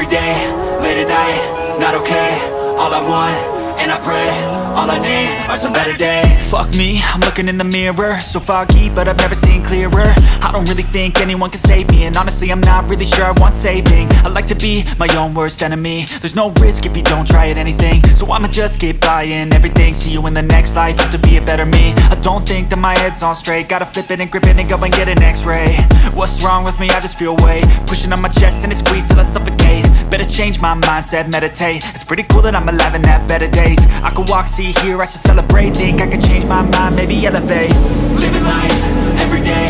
every day, late at night, not okay. All I want, and I pray, all I need are some better days. Fuck me, I'm looking in the mirror, so foggy, but I've never seen clearer. I don't really think anyone can save me, and honestly I'm not really sure I want saving. I like to be my own worst enemy. There's no risk if you don't try at anything, so I'ma just keep buying everything. See you in the next life, have to be a better me. I don't think that my head's on straight, gotta flip it and grip it and go and get an x-ray. What's wrong with me? I just feel weight pushing on my chest and it squeezes till I suffocate. Better change my mindset, meditate. It's pretty cool that I'm alive and have better days. I could walk, see, hear, I should celebrate. Think I could change my mind, maybe elevate. Living life, every day,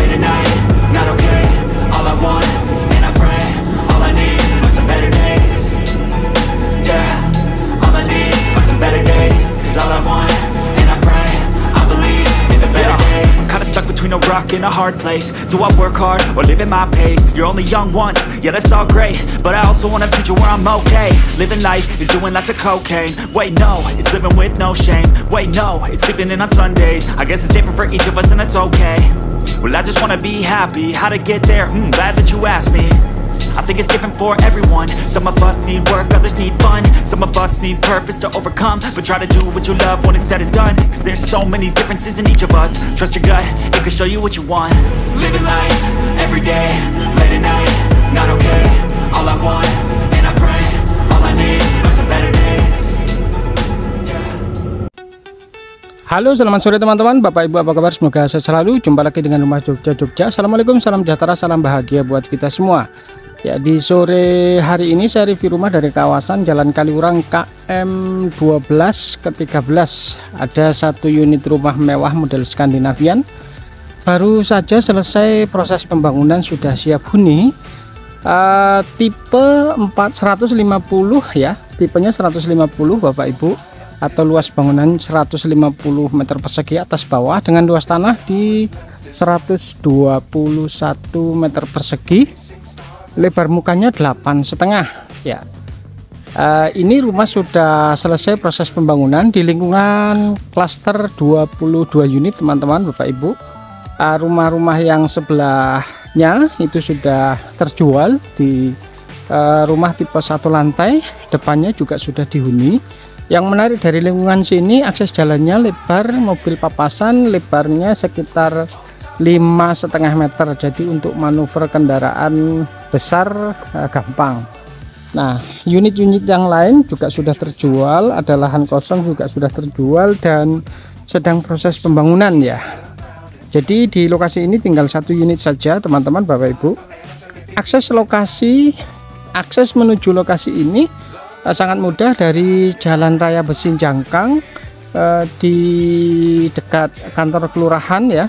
late at night, not okay. All I want, and I pray, all I need are some better days. Yeah, all I need are some better days. Cause all I want, and I pray, I believe in the better days. I'm kinda stuck between a rock and a hard place. Do I work hard or live at my pace? You're only young once, yeah that's all great, but I also want a future where I'm okay. Living life is doing lots of cocaine. Wait no, it's living with no shame. Wait no, it's sleeping in on Sundays. I guess it's different for each of us and that's okay. Well I just wanna be happy, how to get there? Glad that you asked me. I think it's different for everyone. Some of us need work, others need fun. Some of us need purpose to overcome. But try to do what you love when it's said and done. Cause there's so many differences in each of us. Trust your gut, it can show you what you want. Living life, every day, late at night, not okay. All I want, and I pray, all I need are some better days. Halo, selamat sore teman-teman, Bapak Ibu apa kabar? Semoga sehat selalu. Jumpa lagi dengan Rumah Jogja. Assalamualaikum, salam sejahtera, salam bahagia buat kita semua. Ya, di sore hari ini saya review rumah dari kawasan Jalan Kaliurang KM 12 ke 13. Ada satu unit rumah mewah model Skandinavian. Baru saja selesai proses pembangunan, sudah siap huni. Tipe 150 ya, tipenya 150 Bapak Ibu, atau luas bangunan 150 meter persegi atas bawah dengan luas tanah di 121 meter persegi. Lebar mukanya 8,5 ya. Ini rumah sudah selesai proses pembangunan di lingkungan klaster 22 unit teman-teman Bapak Ibu. Rumah-rumah yang sebelahnya itu sudah terjual di rumah tipe 1 lantai, depannya juga sudah dihuni. Yang menarik dari lingkungan sini, akses jalannya lebar, mobil papasan lebarnya sekitar 5,5 meter, jadi untuk manuver kendaraan besar gampang. Nah, unit-unit yang lain juga sudah terjual, ada lahan kosong juga sudah terjual dan sedang proses pembangunan ya. Jadi di lokasi ini tinggal satu unit saja teman-teman Bapak Ibu. Akses menuju lokasi ini sangat mudah dari Jalan Raya Besin Jangkang, di dekat kantor kelurahan ya.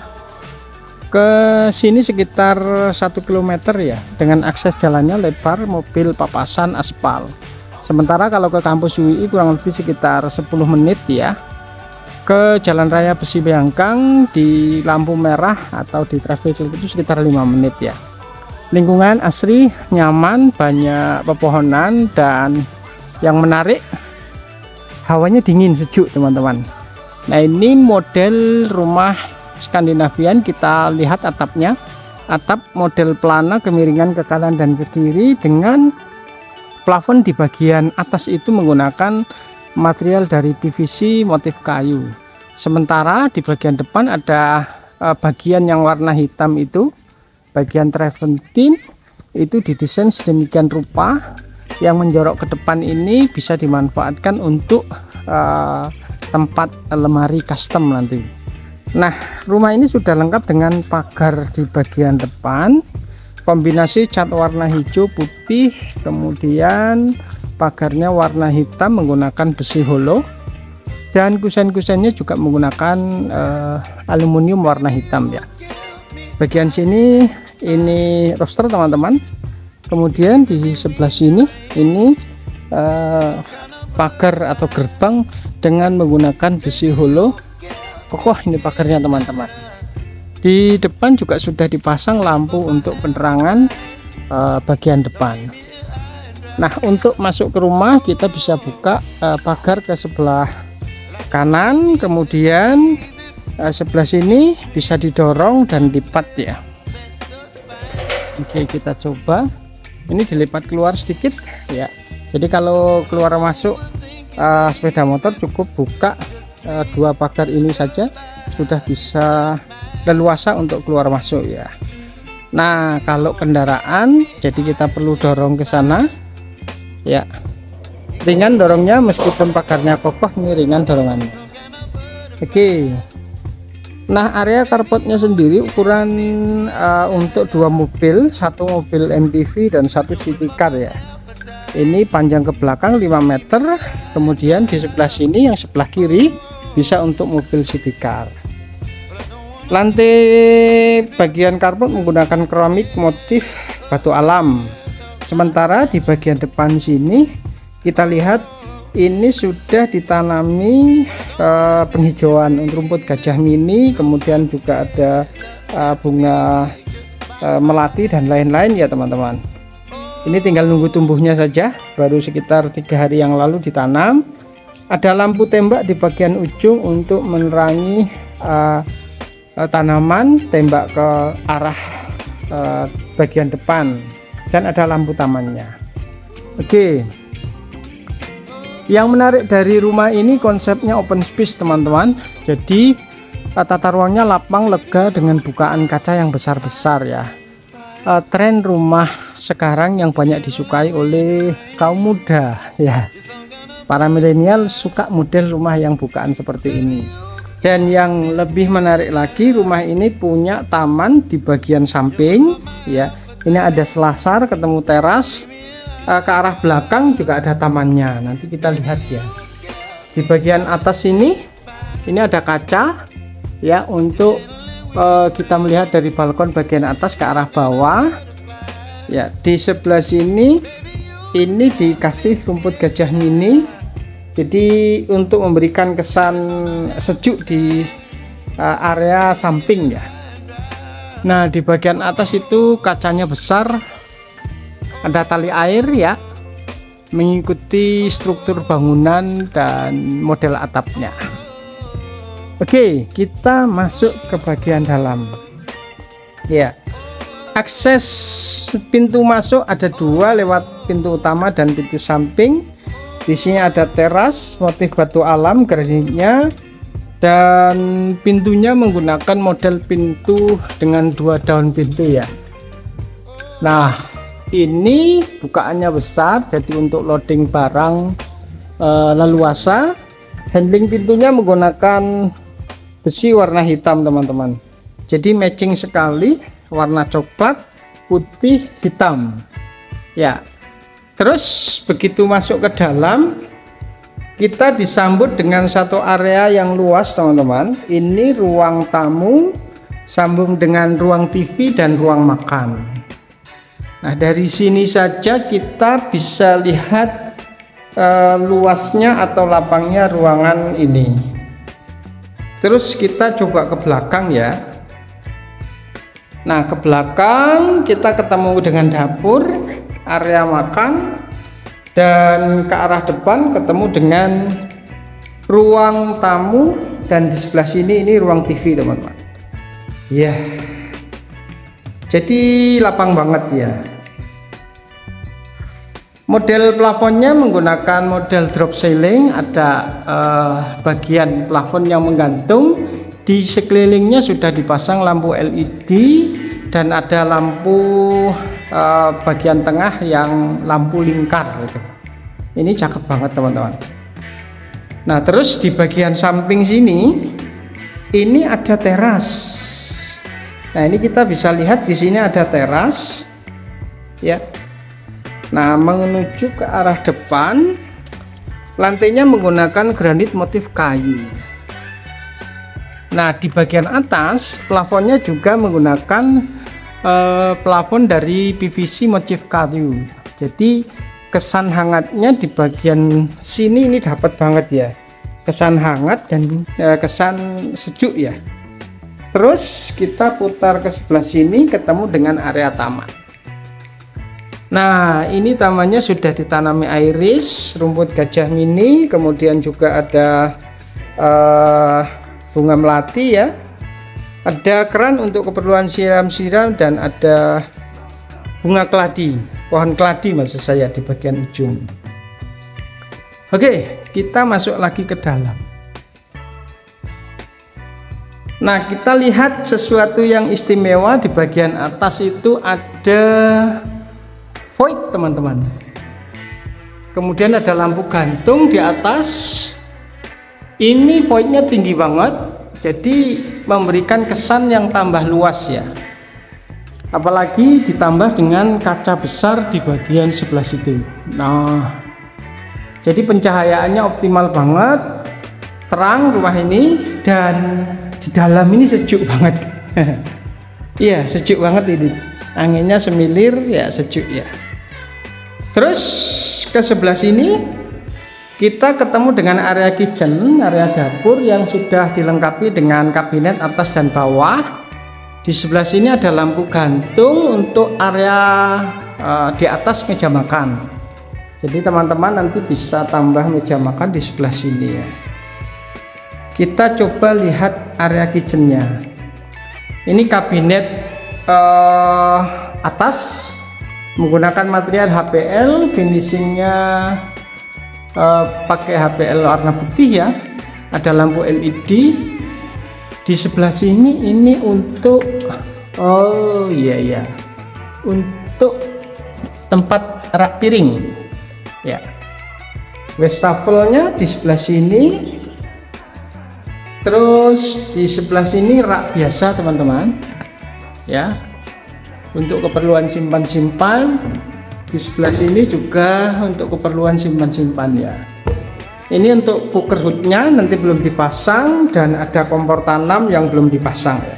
Ke sini sekitar 1 km ya, dengan akses jalannya lebar, mobil papasan aspal. Sementara kalau ke kampus UI kurang lebih sekitar 10 menit ya. Ke Jalan Raya Besi Jangkang di lampu merah atau di traffic itu sekitar 5 menit ya. Lingkungan asri, nyaman, banyak pepohonan, dan yang menarik hawanya dingin sejuk teman-teman. Nah, ini model rumah Skandinavian. Kita lihat atapnya, atap model plana kemiringan ke kanan dan ke kiri, dengan plafon di bagian atas itu menggunakan material dari PVC motif kayu. Sementara di bagian depan ada bagian yang warna hitam itu, bagian travertine itu didesain sedemikian rupa yang menjorok ke depan ini bisa dimanfaatkan untuk tempat lemari custom nanti. Nah, rumah ini sudah lengkap dengan pagar di bagian depan, kombinasi cat warna hijau putih, kemudian pagarnya warna hitam menggunakan besi holo, dan kusen-kusennya juga menggunakan aluminium warna hitam ya. Bagian sini ini roster teman-teman. Kemudian di sebelah sini ini pagar atau gerbang dengan menggunakan besi holo. Kokoh ini pagarnya teman-teman. Di depan juga sudah dipasang lampu untuk penerangan bagian depan. Nah, untuk masuk ke rumah kita bisa buka pagar ke sebelah kanan, kemudian sebelah sini bisa didorong dan lipat ya. Oke, kita coba. ini dilipat keluar sedikit ya. Jadi kalau keluar masuk sepeda motor cukup buka dua pagar ini saja sudah bisa leluasa untuk keluar masuk ya. Nah kalau kendaraan, jadi kita perlu dorong ke sana ya, ringan dorongnya meskipun pagarnya kokoh, ini ringan dorongannya. Oke. Nah area carportnya sendiri ukuran untuk dua mobil, satu mobil MPV dan satu city car ya. Ini panjang ke belakang 5 meter, kemudian di sebelah sini yang sebelah kiri bisa untuk mobil city car. Lantai bagian carport menggunakan keramik motif batu alam. Sementara di bagian depan sini kita lihat ini sudah ditanami penghijauan untuk rumput gajah mini, kemudian juga ada bunga melati dan lain-lain ya teman-teman. Ini tinggal nunggu tumbuhnya saja, baru sekitar 3 hari yang lalu ditanam. Ada lampu tembak di bagian ujung untuk menerangi tanaman, tembak ke arah bagian depan, dan ada lampu tamannya. Oke. Yang menarik dari rumah ini konsepnya open space teman-teman. Jadi tata ruangnya lapang, lega dengan bukaan kaca yang besar-besar ya. Tren rumah sekarang yang banyak disukai oleh kaum muda ya. Para milenial suka model rumah yang bukaan seperti ini. Dan yang lebih menarik lagi, rumah ini punya taman di bagian samping ya. Ini ada selasar ketemu teras. Ke arah belakang juga ada tamannya, nanti kita lihat ya. Di bagian atas ini ada kaca ya, untuk kita melihat dari balkon bagian atas ke arah bawah ya. Di sebelah sini ini dikasih rumput gajah mini, jadi untuk memberikan kesan sejuk di area samping ya. Nah di bagian atas itu kacanya besar, ada tali air ya, mengikuti struktur bangunan dan model atapnya. Oke, kita masuk ke bagian dalam ya. Akses pintu masuk ada 2, lewat pintu utama dan pintu samping. Di sini ada teras motif batu alam granitnya, dan pintunya menggunakan model pintu dengan 2 daun pintu ya. Nah ini bukaannya besar, jadi untuk loading barang leluasa. Handling pintunya menggunakan besi warna hitam teman-teman, jadi matching sekali, warna coklat, putih, hitam ya. Terus begitu masuk ke dalam, kita disambut dengan satu area yang luas teman-teman. Ini ruang tamu sambung dengan ruang TV dan ruang makan. Nah dari sini saja kita bisa lihat luasnya atau lapangnya ruangan ini. Terus kita coba ke belakang ya. Nah ke belakang kita ketemu dengan dapur, area makan, dan ke arah depan ketemu dengan ruang tamu, dan di sebelah sini ini ruang TV teman-teman ya. Jadi lapang banget ya. Model plafonnya menggunakan model drop ceiling, ada bagian plafon yang menggantung. Di sekelilingnya sudah dipasang lampu LED, dan ada lampu bagian tengah yang lampu lingkar gitu. Ini cakep banget teman-teman. Nah terus di bagian samping sini ini ada teras. Nah ini kita bisa lihat di sini ada teras ya. Nah menuju ke arah depan, lantainya menggunakan granit motif kayu. Nah di bagian atas plafonnya juga menggunakan plafon dari PVC motif kayu. Jadi kesan hangatnya di bagian sini ini dapat banget ya, kesan hangat dan kesan sejuk ya. Terus kita putar ke sebelah sini ketemu dengan area taman. Nah ini tamannya sudah ditanami iris, rumput gajah mini, kemudian juga ada bunga melati ya, ada keran untuk keperluan siram-siram, dan ada bunga keladi. pohon keladi maksud saya di bagian ujung. Oke, kita masuk lagi ke dalam. Nah, kita lihat sesuatu yang istimewa di bagian atas itu ada void, teman-teman. Kemudian ada lampu gantung di atas. Ini voidnya tinggi banget, jadi memberikan kesan yang tambah luas ya. Apalagi ditambah dengan kaca besar di bagian sebelah situ. Nah, jadi pencahayaannya optimal banget, terang rumah ini, dan di dalam ini sejuk banget. Iya, sejuk banget ini. Anginnya semilir ya, sejuk ya. Terus ke sebelah sini kita ketemu dengan area kitchen, area dapur yang sudah dilengkapi dengan kabinet atas dan bawah. Di sebelah sini ada lampu gantung untuk area di atas meja makan. Jadi teman-teman nanti bisa tambah meja makan di sebelah sini ya. Kita coba lihat area kitchennya. Ini kabinet atas menggunakan material HPL, finishingnya pakai HPL warna putih ya. Ada lampu LED. Di sebelah sini ini untuk untuk tempat rak piring. Ya, wastafelnya di sebelah sini, terus di sebelah sini rak biasa teman-teman ya, untuk keperluan simpan-simpan. Di sebelah sini juga untuk keperluan simpan-simpan ya. Ini untuk cooker hoodnya nanti belum dipasang, dan ada kompor tanam yang belum dipasang ya.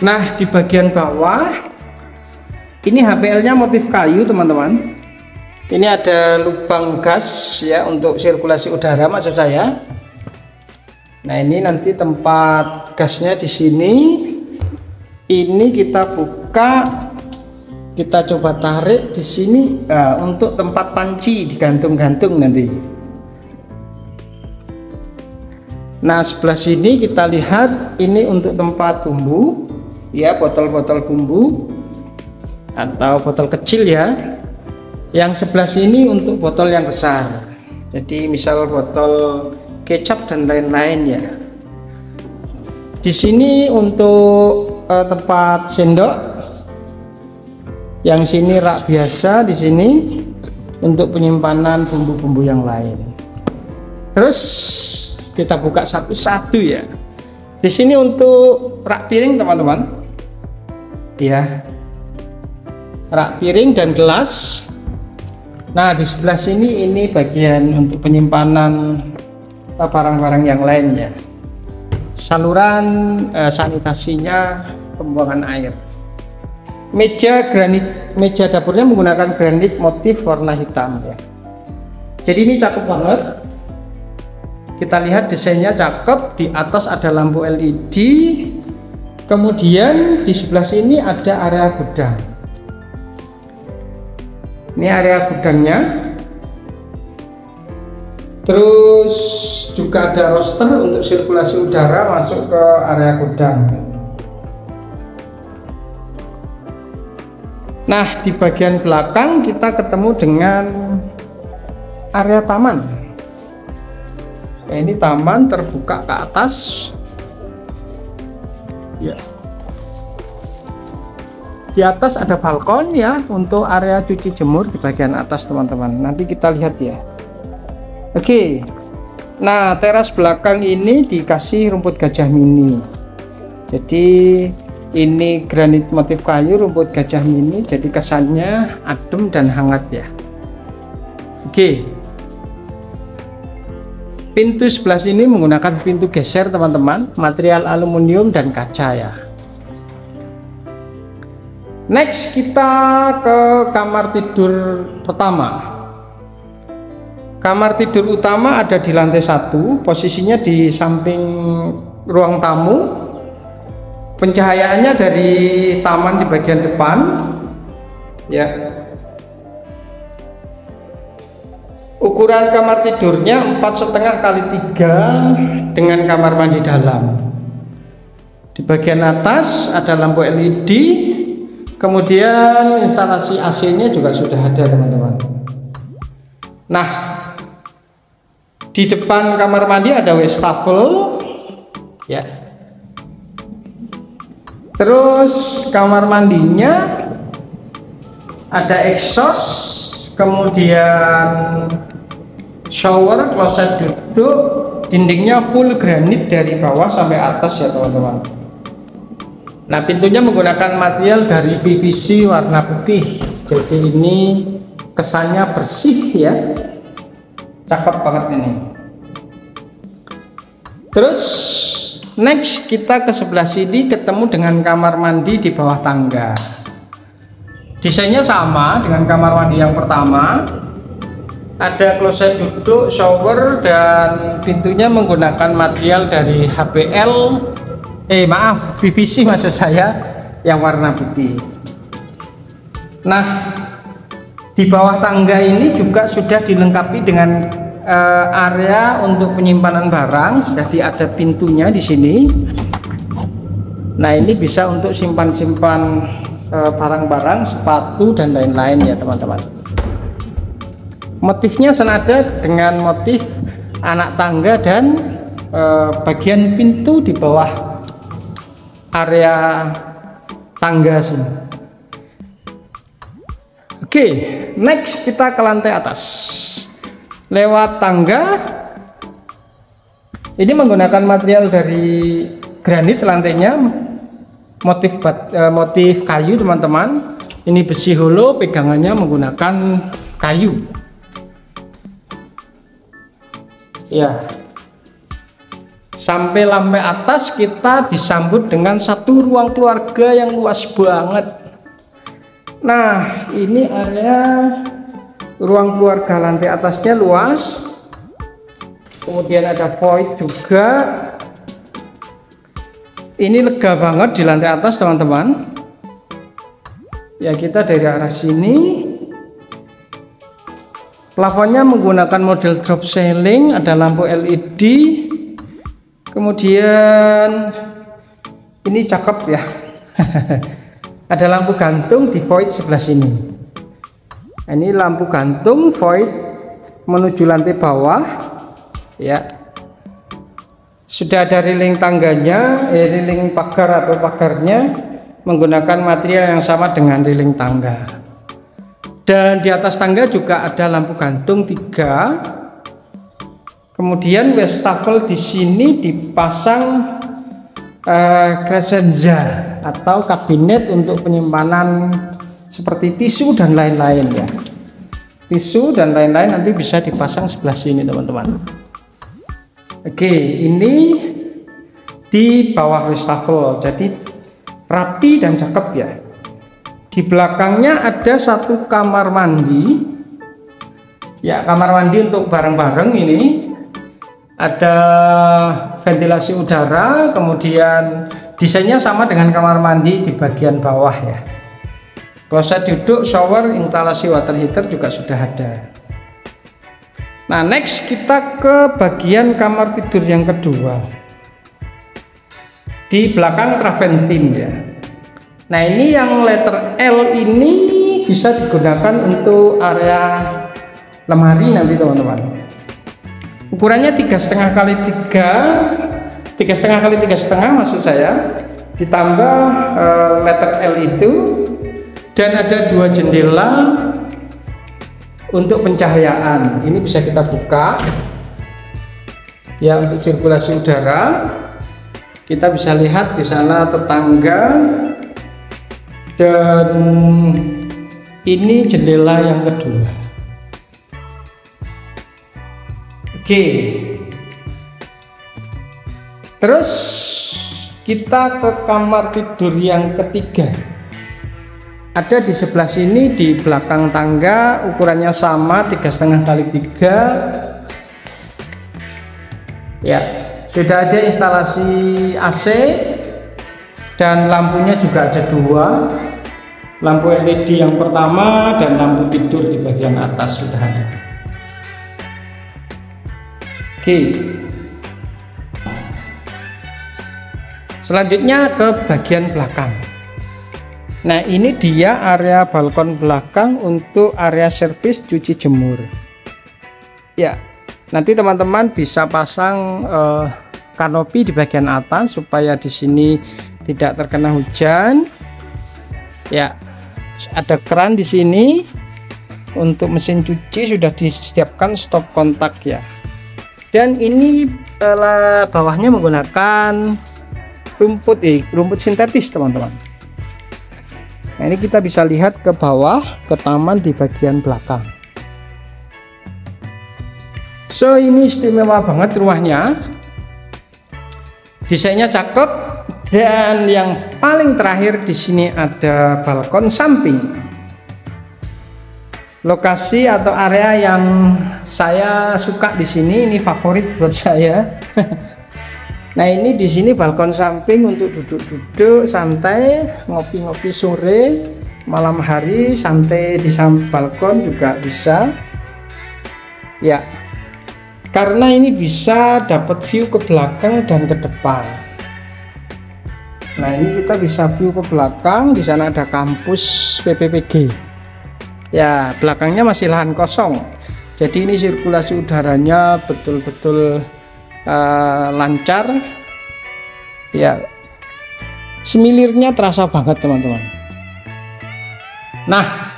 Nah, di bagian bawah ini HPL-nya motif kayu teman-teman. Ini ada lubang gas ya untuk sirkulasi udara maksud saya. Nah, ini nanti tempat gasnya di sini. Ini kita buka, kita coba tarik di sini untuk tempat panci digantung-gantung nanti. Nah, sebelah sini kita lihat ini untuk tempat bumbu ya, botol-botol bumbu atau botol kecil ya. Yang sebelah sini untuk botol yang besar, jadi misal botol kecap dan lain-lain ya. Di sini untuk tempat sendok, yang sini rak biasa, di sini untuk penyimpanan bumbu-bumbu yang lain. Terus kita buka satu-satu ya. Di sini untuk rak piring teman-teman ya, rak piring dan gelas. Nah, di sebelah sini ini bagian untuk penyimpanan barang-barang yang lain ya. Saluran sanitasinya, pembuangan air. Meja granit, meja dapurnya menggunakan granit motif warna hitam ya. Jadi ini cakep banget. Kita lihat desainnya cakep. Di atas ada lampu LED. Kemudian di sebelah sini ada area gudang. Ini area gudangnya. Terus juga ada roster untuk sirkulasi udara masuk ke area gudang. Nah, di bagian belakang kita ketemu dengan area taman. Nah, ini taman terbuka ke atas. Ya. Di atas ada balkon ya untuk area cuci jemur di bagian atas teman-teman. Nanti kita lihat ya. Oke. Nah, teras belakang ini dikasih rumput gajah mini. Jadi ini granit motif kayu, rumput gajah mini, jadi kesannya adem dan hangat ya. Oke. Pintu sebelah sini menggunakan pintu geser teman-teman, material aluminium dan kaca ya. Next kita ke kamar tidur pertama. Kamar tidur utama ada di lantai 1, posisinya di samping ruang tamu. Pencahayaannya dari taman di bagian depan ya. Ukuran kamar tidurnya 4,5 kali 3 dengan kamar mandi dalam. Di bagian atas ada lampu LED, Kemudian instalasi AC-nya juga sudah ada teman-teman. Nah, di depan kamar mandi ada wastafel ya. Terus kamar mandinya ada exhaust, kemudian shower, kloset duduk, dindingnya full granit dari bawah sampai atas ya teman-teman. Nah, pintunya menggunakan material dari PVC warna putih, jadi ini kesannya bersih ya, cakep banget ini. Terus next kita ke sebelah sini ketemu dengan kamar mandi di bawah tangga. Desainnya sama dengan kamar mandi yang pertama, ada kloset duduk, shower, dan pintunya menggunakan material dari PVC maksud saya, yang warna putih. Nah, di bawah tangga ini juga sudah dilengkapi dengan area untuk penyimpanan barang, sudah ada pintunya di sini. Nah, ini bisa untuk simpan-simpan barang-barang, sepatu dan lain-lain ya teman-teman. Motifnya senada dengan motif anak tangga dan bagian pintu di bawah area tangga sini. Oke, next kita ke lantai atas. Lewat tangga, ini menggunakan material dari granit lantainya, motif kayu teman-teman. Ini besi holo, pegangannya menggunakan kayu ya. Sampai lantai atas kita disambut dengan satu ruang keluarga yang luas banget. Nah, ini area ruang keluarga, lantai atasnya luas, kemudian ada void juga. Ini lega banget di lantai atas teman-teman ya. Kita dari arah sini, plafonnya menggunakan model drop ceiling, ada lampu LED, kemudian ini cakep ya. Ada lampu gantung di void sebelah sini. Ini lampu gantung void menuju lantai bawah ya. Sudah ada railing tangganya, railing pagar atau pagarnya menggunakan material yang sama dengan railing tangga. Dan di atas tangga juga ada lampu gantung 3. Kemudian wastafel di sini dipasang crescenza atau kabinet untuk penyimpanan seperti tisu dan lain-lain ya. Tisu dan lain-lain nanti bisa dipasang sebelah sini teman-teman. Oke, ini di bawah wastafel, jadi rapi dan cakep ya. Di belakangnya ada satu kamar mandi ya, kamar mandi untuk barang-barang. Ini ada ventilasi udara, kemudian desainnya sama dengan kamar mandi di bagian bawah ya. Kloset duduk, shower, instalasi water heater juga sudah ada. Nah, next kita ke bagian kamar tidur yang kedua. Di belakang traventin ya. Nah, ini yang letter L ini bisa digunakan untuk area lemari nanti teman-teman. Ukurannya 3,5 kali 3,5 kali 3,5 maksud saya, ditambah letter L itu. Dan ada 2 jendela untuk pencahayaan. Ini bisa kita buka ya untuk sirkulasi udara. Kita bisa lihat di sana tetangga, dan ini jendela yang kedua. Oke. Terus kita ke kamar tidur yang ketiga. Ada di sebelah sini di belakang tangga, ukurannya sama 3,5 kali 3 ya. Sudah ada instalasi AC dan lampunya juga ada 2, lampu LED yang pertama dan lampu tidur di bagian atas sudah ada. Oke, selanjutnya ke bagian belakang. Nah, ini dia area balkon belakang untuk area servis cuci jemur. Ya, nanti teman-teman bisa pasang kanopi di bagian atas supaya di sini tidak terkena hujan. Ya, ada keran di sini untuk mesin cuci sudah disiapkan stop kontak ya. Dan ini bawahnya menggunakan rumput sintetis teman-teman. Nah, ini kita bisa lihat ke bawah ke taman di bagian belakang. So, ini istimewa banget rumahnya. Desainnya cakep, dan yang paling terakhir di sini ada balkon samping. Lokasi atau area yang saya suka di sini, ini favorit buat saya. Nah, ini di sini balkon samping untuk duduk-duduk santai, ngopi-ngopi sore, malam hari santai di balkon juga bisa. Ya. Karena ini bisa dapat view ke belakang dan ke depan. Nah, ini kita bisa view ke belakang. Di sana ada kampus PPPG. Ya, belakangnya masih lahan kosong. Jadi ini sirkulasi udaranya betul-betul lancar. Ya, semilirnya terasa banget teman-teman. Nah,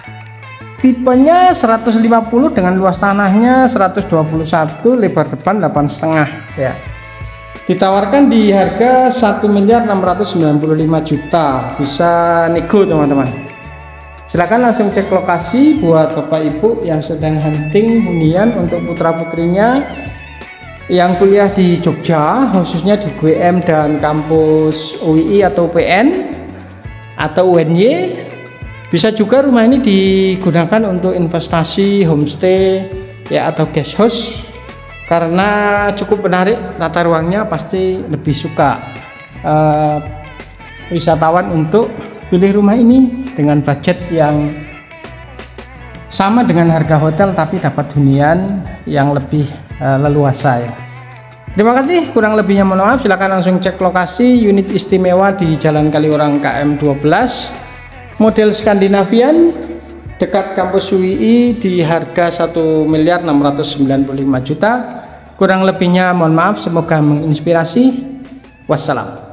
tipenya 150 dengan luas tanahnya 121, lebar depan 8,5 ya. Ditawarkan di harga 1.695.000.000. Bisa nego teman-teman. Silahkan langsung cek lokasi buat Bapak Ibu yang sedang hunting hunian untuk putra-putrinya yang kuliah di Jogja, khususnya di UGM dan kampus UII atau UPN atau UNY. Bisa juga rumah ini digunakan untuk investasi homestay ya atau guest house, karena cukup menarik, tata ruangnya pasti lebih suka wisatawan untuk pilih rumah ini dengan budget yang sama dengan harga hotel tapi dapat hunian yang lebih leluasa ya. Terima kasih, kurang lebihnya mohon maaf. Silakan langsung cek lokasi unit istimewa di Jalan Kaliurang KM 12 model Skandinavian dekat kampus UII di harga 1.695.000.000. Kurang lebihnya mohon maaf, semoga menginspirasi. Wassalam.